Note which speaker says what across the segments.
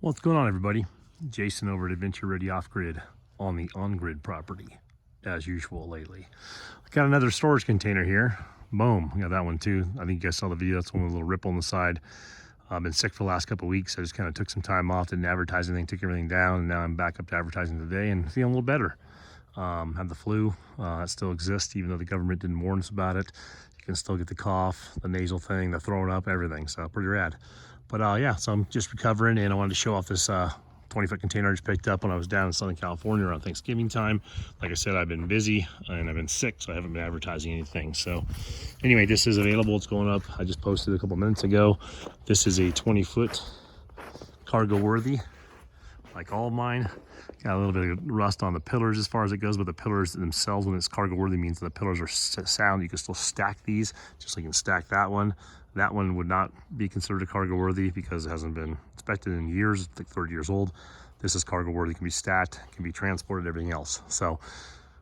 Speaker 1: What's going on, everybody? Jason over at Adventure Ready Off Grid on the on-grid property, as usual lately. I got another storage container here. Boom, we got that one too. I think you guys saw the video. That's one with a little ripple on the side. I've been sick for the last couple of weeks. I just kind of took some time off, didn't advertise anything, took everything down, and now I'm back up to advertising today and feeling a little better. Had the flu, that still exists, even though the government didn't warn us about it. You can still get the cough, the nasal thing, the throwing up, everything, so pretty rad. But yeah, so I'm just recovering, and I wanted to show off this 20-foot container I just picked up when I was down in Southern California around Thanksgiving time. Like I said, I've been busy and I've been sick, so I haven't been advertising anything. So anyway, this is available. It's going up. I just posted a couple minutes ago. This is a 20-foot cargo worthy, like all of mine. Got a little bit of rust on the pillars as far as it goes, but the pillars themselves, when it's cargo worthy, means the pillars are sound. You can still stack these, just like you can stack that one. That one would not be considered a cargo worthy because it hasn't been inspected in years. It's like 30 years old. This is cargo worthy, can be stacked, can be transported, everything else. So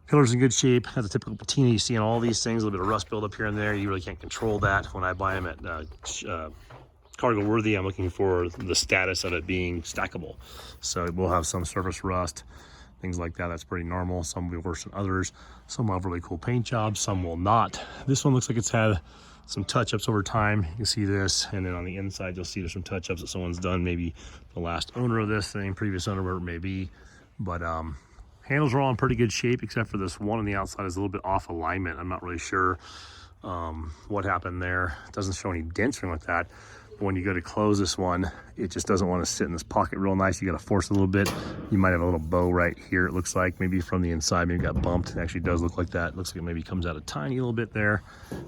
Speaker 1: pillars in good shape. Has a typical patina you see on all these things, a little bit of rust buildup here and there. You really can't control that. When I buy them at cargo worthy, I'm looking for the status of it being stackable. So we'll have some surface rust, things like that. That's pretty normal. Some will be worse than others. Some will have really cool paint jobs, some will not. This one looks like it's had some touch-ups over time. You can see this, and then on the inside you'll see there's some touch-ups that someone's done, maybe the last owner of this thing, previous owner, whatever it may be. But handles are all in pretty good shape, except for this one on the outside is a little bit off alignment. I'm not really sure what happened there. It doesn't show any dents or anything like that. But when you go to close this one, it just doesn't want to sit in this pocket real nice. You got to force it a little bit. You might have a little bow right here, it looks like, maybe from the inside, maybe got bumped. It actually does look like that. It looks like it maybe comes out a tiny little bit there.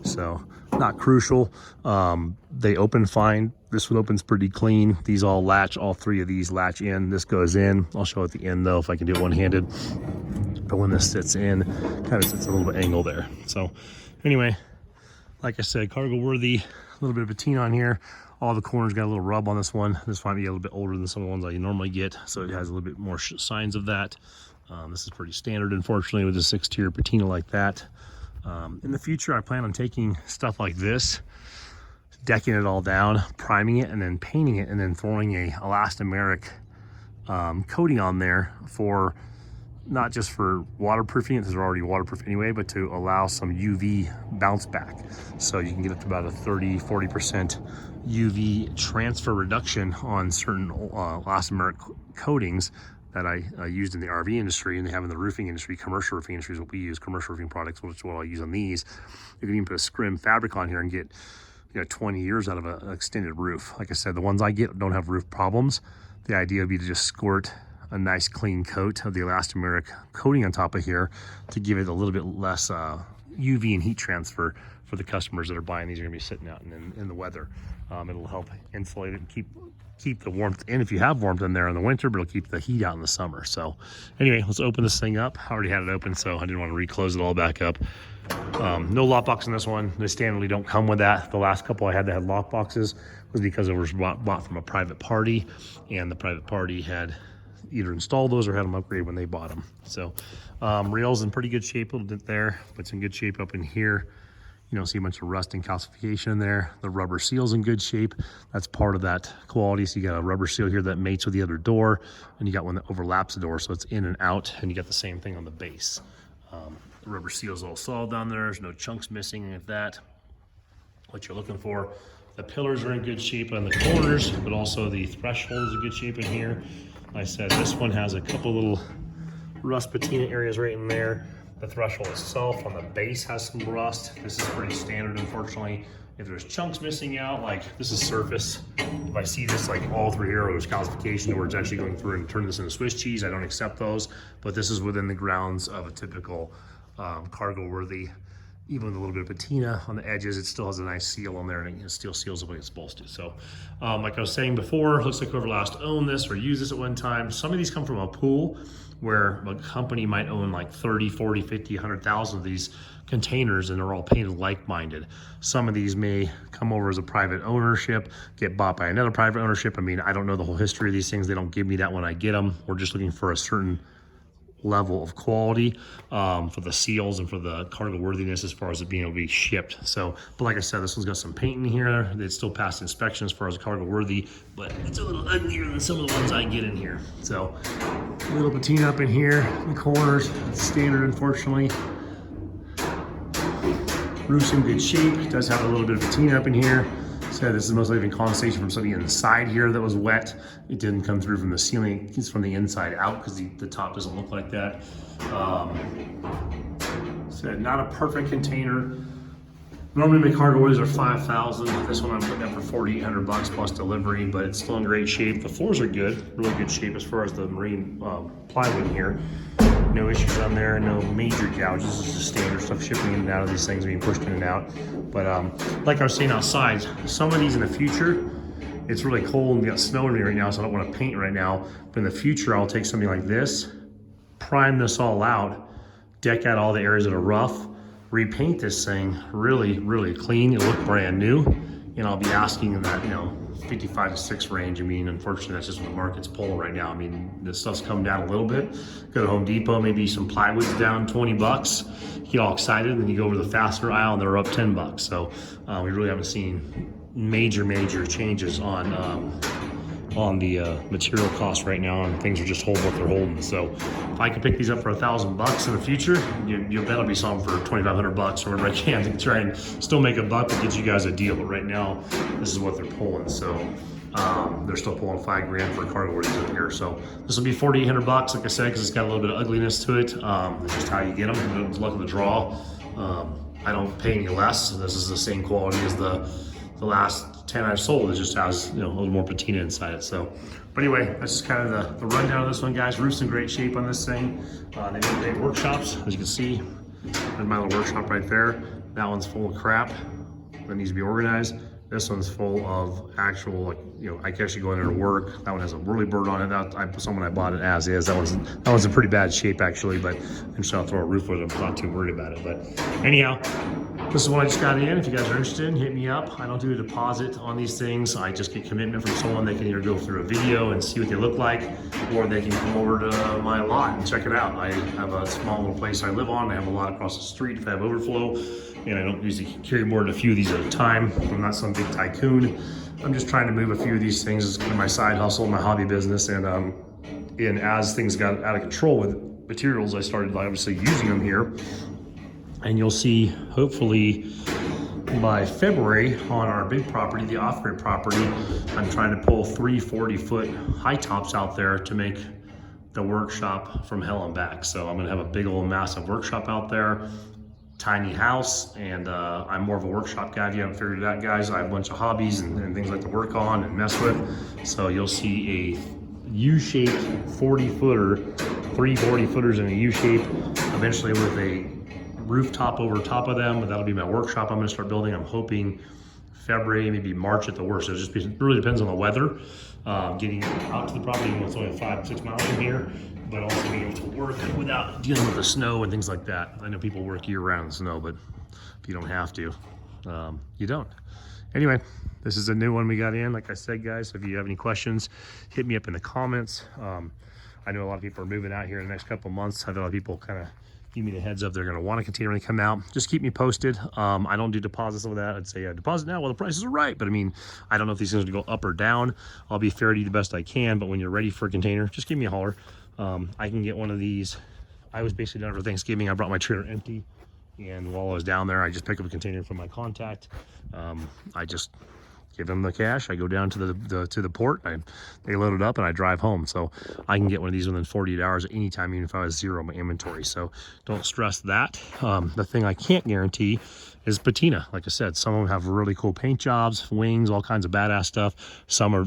Speaker 1: So not crucial. They open fine. This one opens pretty clean. These all latch, all three of these latch in. This goes in. I'll show at the end though if I can do it one-handed. But when this sits in, kind of sits a little bit angle there. So anyway, like I said, cargo worthy, a little bit of patina on here. All the corners got a little rub on this one. This might be a little bit older than some of the ones I normally get, so it has a little bit more signs of that. This is pretty standard, unfortunately, with a 6-tier patina like that. In the future, I plan on taking stuff like this, decking it all down, priming it, and then painting it, and then throwing a elastomeric coating on there for not just for waterproofing, because they're already waterproof anyway, but to allow some UV bounce back. So you can get up to about a 30-40% UV transfer reduction on certain elastomeric coatings that I used in the RV industry, and they have in the roofing industry. Commercial roofing industry is what we use, commercial roofing products, which is what I'll use on these. You can even put a scrim fabric on here and get 20 years out of an extended roof. Like I said, the ones I get don't have roof problems. The idea would be to just squirt a nice clean coat of the elastomeric coating on top of here to give it a little bit less UV and heat transfer for the customers that are buying these. Are going to be sitting out in the weather. It'll help insulate it and keep the warmth in if you have warmth in there in the winter, but it'll keep the heat out in the summer. So anyway, let's open this thing up. I already had it open, so I didn't want to reclose it all back up. No lock box in this one. They standardly don't come with that. The last couple I had that had lock boxes was because it was bought from a private party, and the private party had either installed those or had them upgraded when they bought them. So rails in pretty good shape, a little bit there, but it's in good shape up in here. You don't see a bunch of rust and calcification in there. The rubber seal's in good shape. That's part of that quality. So you got a rubber seal here that mates with the other door, and you got one that overlaps the door, so it's in and out, and you got the same thing on the base. The rubber seal's all solid down there. There's no chunks missing, any of that. What you're looking for. The pillars are in good shape on the corners, but also the threshold is in good shape in here. Like I said, this one has a couple little rust patina areas right in there. The threshold itself on the base has some rust. This is pretty standard, unfortunately. If there's chunks missing out, like this is surface. If I see this like all through here, or there's calcification where it's actually going through and turning this into Swiss cheese, I don't accept those. But this is within the grounds of a typical cargo worthy. Even with a little bit of patina on the edges, it still has a nice seal on there, and it still seals the way it's supposed to. So like I was saying before, looks like whoever last owned this or used this at one time, some of these come from a pool where a company might own like 30, 40, 50, 100,000 of these containers, and they're all painted like-minded. Some of these may come over as a private ownership, get bought by another private ownership. I mean, I don't know the whole history of these things. They don't give me that when I get them. We're just looking for a certain level of quality for the seals and for the cargo worthiness as far as it being able to be shipped. So, but like I said, this one's got some paint in here. It still passed inspection as far as cargo worthy, but it's a little uglier than some of the ones I get in here. So a little patina up in here, in the corners, it's standard unfortunately. Roof's in good shape. It does have a little bit of patina up in here. So this is most likely condensation from something inside here that was wet. It didn't come through from the ceiling. It's from the inside out because the top doesn't look like that. So not a perfect container. Normally my cargo orders are 5,000. This one I'm putting up for 4,800 bucks plus delivery, but it's still in great shape. The floors are good, really good shape as far as the marine plywood here. No issues on there, no major gouges. This is just standard stuff shipping in and out of these things, being pushed in and out. But like I was saying outside, some of these in the future, it's really cold and we got snow in me right now, so I don't want to paint right now. But in the future, I'll take something like this, prime this all out, deck out all the areas that are rough, repaint this thing really, really clean. It'll look brand new. And I'll be asking in that, 55 to 6 range. I mean, unfortunately, that's just what the market's pulling right now. I mean, this stuff's come down a little bit. Go to Home Depot, maybe some plywood's down 20 bucks. You get all excited, and then you go over to the fastener aisle and they're up 10 bucks. So we really haven't seen major changes on the material costs right now, and things are just holding what they're holding. So if I can pick these up for $1,000 in the future, you bet I'll be selling for 2,500 bucks or whatever I can to try and still make a buck to get you guys a deal. But right now, this is what they're pulling. So they're still pulling $5,000 for cargo orders up here. So this will be 4,800 bucks, like I said, because it's got a little bit of ugliness to it. It's just how you get them. It's luck of the draw. I don't pay any less. This is the same quality as the last 10 I've sold. It just has a little more patina inside it. So, but anyway, that's just kind of the rundown of this one, guys. Roof's in great shape on this thing. They make great workshops, as you can see. There's my little workshop right there. That one's full of crap that needs to be organized. This one's full of actual, I can actually go in there to work. That one has a whirly bird on it. Someone I bought it as is. That one's in pretty bad shape actually, but I'm just gonna throw a roof with it. I'm not too worried about it. But anyhow, this is what I just got in. If you guys are interested, hit me up. I don't do a deposit on these things. I just get commitment from someone. They can either go through a video and see what they look like, or they can come over to my lot and check it out. I have a small little place I live on. I have a lot across the street if I have overflow, and I don't usually carry more than a few of these at a time. I'm not some big tycoon. I'm just trying to move a few of these things. It's kind of my side hustle, my hobby business, and as things got out of control with materials, I started obviously using them here. And you'll see, hopefully, by February on our big property, the off-grid property, I'm trying to pull 3 40-foot high tops out there to make the workshop from hell and back. So I'm gonna have a big old massive workshop out there, tiny house, and I'm more of a workshop guy. If you haven't figured it out, guys, I have a bunch of hobbies and things like to work on and mess with. So you'll see a U-shaped 40-footer, 3 40-footers in a U-shape, eventually with a rooftop over top of them. That'll be my workshop I'm gonna start building. I'm hoping February, maybe March at the worst. It really depends on the weather. Getting out to the property, it's only 5-6 miles from here, but also being able to work without dealing with the snow and things like that. I know people work year round in the snow, but if you don't have to, you don't. Anyway, this is a new one we got in. Like I said, guys, if you have any questions, hit me up in the comments. I know a lot of people are moving out here in the next couple of months. I've had a lot of people kind of give me the heads up they're going to want a container when they come out. Just keep me posted. I don't do deposits over that. I'd say deposit now while the prices are right, but I mean, I don't know if these things are going to go up or down. I'll be fair to you the best I can, but when you're ready for a container, just give me a holler. I can get one of these. I was basically done for Thanksgiving. I brought my trailer empty, and while I was down there, I just picked up a container from my contact. I just give them the cash. I go down to the port. They load it up and I drive home. So I can get one of these within 48 hours at any time, even if I was zero my inventory. So don't stress that. The thing I can't guarantee is patina. Like I said, some of them have really cool paint jobs, wings, all kinds of badass stuff.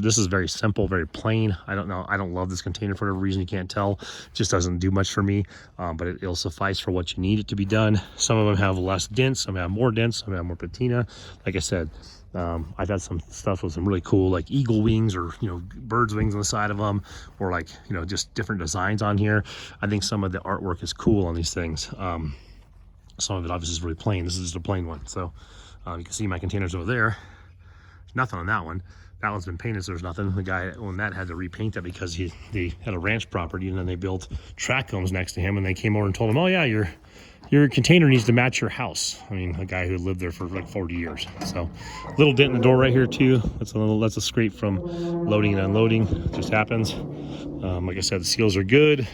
Speaker 1: This is very simple, very plain. I don't know. I don't love this container for whatever reason. You can't tell. It just doesn't do much for me, but it'll suffice for what you need it to be done. Some of them have less dents, some have more dents, some have more patina. Like I said, I've had some stuff with some really cool, like eagle wings or, birds wings on the side of them, or like, just different designs on here. I think some of the artwork is cool on these things. Some of it obviously is really plain. This is just a plain one. So you can see my containers over there. There's nothing on that one. That one's been painted, so there's nothing. The guy that owned that had to repaint that because they had a ranch property, and then they built track homes next to him, and they came over and told him, oh yeah, your container needs to match your house. I mean, a guy who lived there for like 40 years. So little dent in the door right here too. That's a scrape from loading and unloading. It just happens. Like I said, the seals are good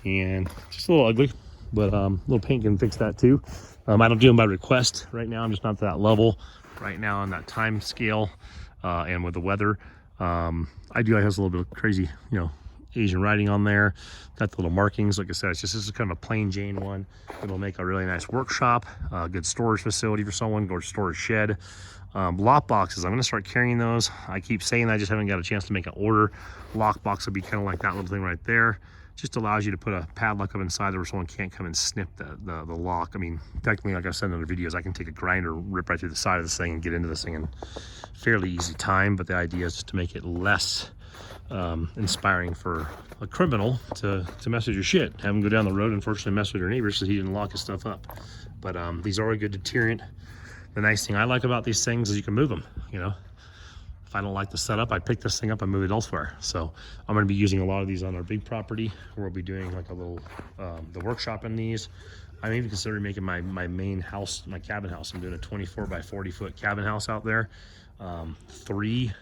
Speaker 1: and just a little ugly, but little paint can fix that too. I don't do them by request right now. I'm just not to that level right now on that time scale, and with the weather. I do, I have a little bit of crazy, Asian writing on there. Got the little markings. Like I said, this is kind of a plain Jane one. It'll make a really nice workshop, good storage facility for someone, or storage shed. Lock boxes, I'm going to start carrying those. I keep saying that, I just haven't got a chance to make an order. Lock box would be kind of like that little thing right there. Just allows you to put a padlock up inside there where someone can't come and snip the lock. I mean, technically, like I said in other videos, I can take a grinder, rip right through the side of this thing and get into this thing in fairly easy time. But the idea is just to make it less inspiring for a criminal to mess with your shit. Have him go down the road and unfortunately mess with your neighbors because he didn't lock his stuff up. But these are a good deterrent. The nice thing I like about these things is you can move them, If I don't like the setup, I pick this thing up and move it elsewhere. So I'm going to be using a lot of these on our big property, where we'll be doing like a little, the workshop in these. I'm even considering making my main house, my cabin house. I'm doing a 24 by 40 foot cabin house out there. 3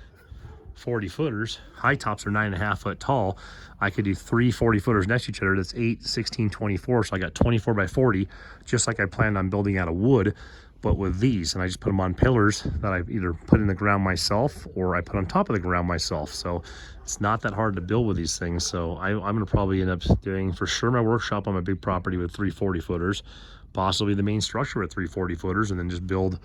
Speaker 1: 40 footers, high tops are 9.5 foot tall. I could do 3 40 footers next to each other. That's 8, 16, 24. So I got 24 by 40, just like I planned on building out of wood, but with these. And I just put them on pillars that I either put in the ground myself or I put on top of the ground myself. So it's not that hard to build with these things. So I'm going to probably end up doing for sure my workshop on my big property with 3 40 footers, possibly the main structure with 3 40 footers, and then just build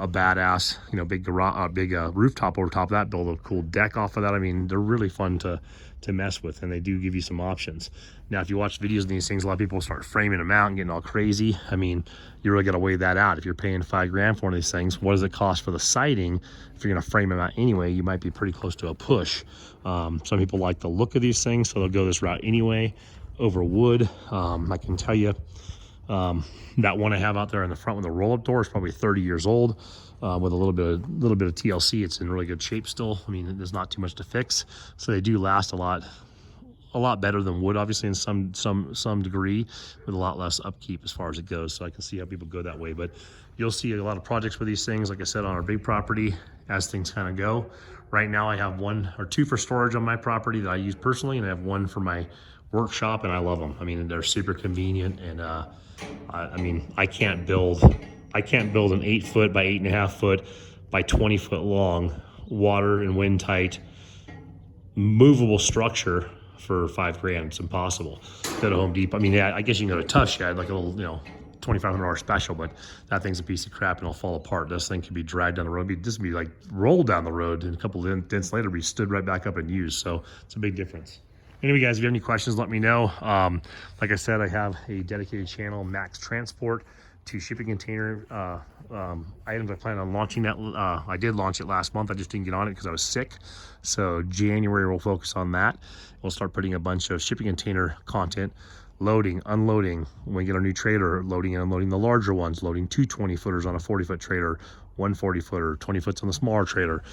Speaker 1: a badass, big garage, big rooftop over top of that, build a cool deck off of that. I mean, they're really fun to mess with, and they do give you some options. Now, if you watch videos of these things, a lot of people start framing them out and getting all crazy. I mean, you really got to weigh that out. If you're paying $5 grand for one of these things, what does it cost for the siding? If you're going to frame them out anyway, you might be pretty close to a push. Some people like the look of these things, so they'll go this route anyway over wood. I can tell you, that one I have out there in the front with the roll-up door is probably 30 years old, with a little bit of TLC. It's in really good shape still. I mean, there's not too much to fix, so they do last a lot better than wood, obviously, in some degree, with a lot less upkeep as far as it goes. So I can see how people go that way. But you'll see a lot of projects with these things, like I said, on our big property as things kind of go. Right now I have 1 or 2 for storage on my property that I use personally, and I have 1 for my workshop, and I love them. I mean, they're super convenient, and I mean, I can't build an 8 foot by 8.5 foot by 20 foot long, water and wind tight, movable structure for $5 grand. It's impossible. Go to Home Depot. I mean, yeah, I guess you can go to Tough Shed, like a little, $2,500 special, but that thing's a piece of crap and it'll fall apart. This thing could be dragged down the road. This would be like rolled down the road, and a couple of dents later be stood right back up and used. So it's a big difference. Anyway, guys, if you have any questions, let me know. Like I said, I have a dedicated channel, Max Transport, to shipping container items. I plan on launching that. I did launch it last month. I just didn't get on it because I was sick. So January, we'll focus on that. We'll start putting a bunch of shipping container content, loading, unloading. When we get our new trailer, loading and unloading the larger ones, loading 2 20-footers on a 40-foot trailer, 1 40-footer, 20 foots on the smaller trailer,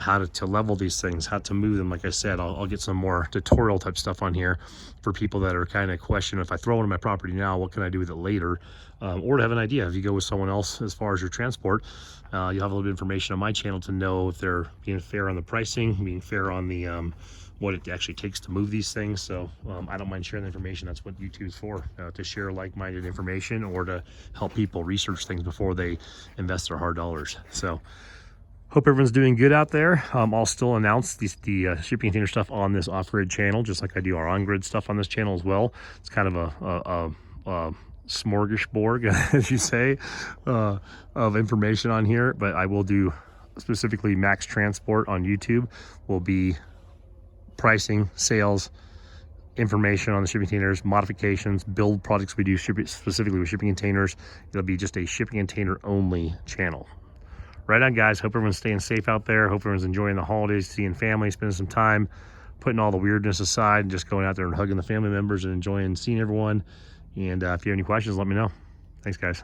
Speaker 1: how to level these things, how to move them. Like I said, I'll get some more tutorial type stuff on here for people that are kind of questioning, if I throw it on my property now, what can I do with it later? Or to have an idea, if you go with someone else as far as your transport, you'll have a little bit of information on my channel to know if they're being fair on the pricing, being fair on the what it actually takes to move these things. So I don't mind sharing the information. That's what YouTube's for, to share like-minded information or to help people research things before they invest their hard dollars. So hope everyone's doing good out there. I'll still announce the shipping container stuff on this off-grid channel, just like I do our on-grid stuff on this channel as well. It's kind of a smorgasbord, as you say, of information on here, but I will do specifically Max Transport on YouTube. Will be pricing, sales, information on the shipping containers, modifications, build products we do specifically with shipping containers. It'll be just a shipping container only channel. Right on, guys. Hope everyone's staying safe out there. Hope everyone's enjoying the holidays, seeing family, spending some time, putting all the weirdness aside and just going out there and hugging the family members and enjoying seeing everyone. And if you have any questions, let me know. Thanks, guys.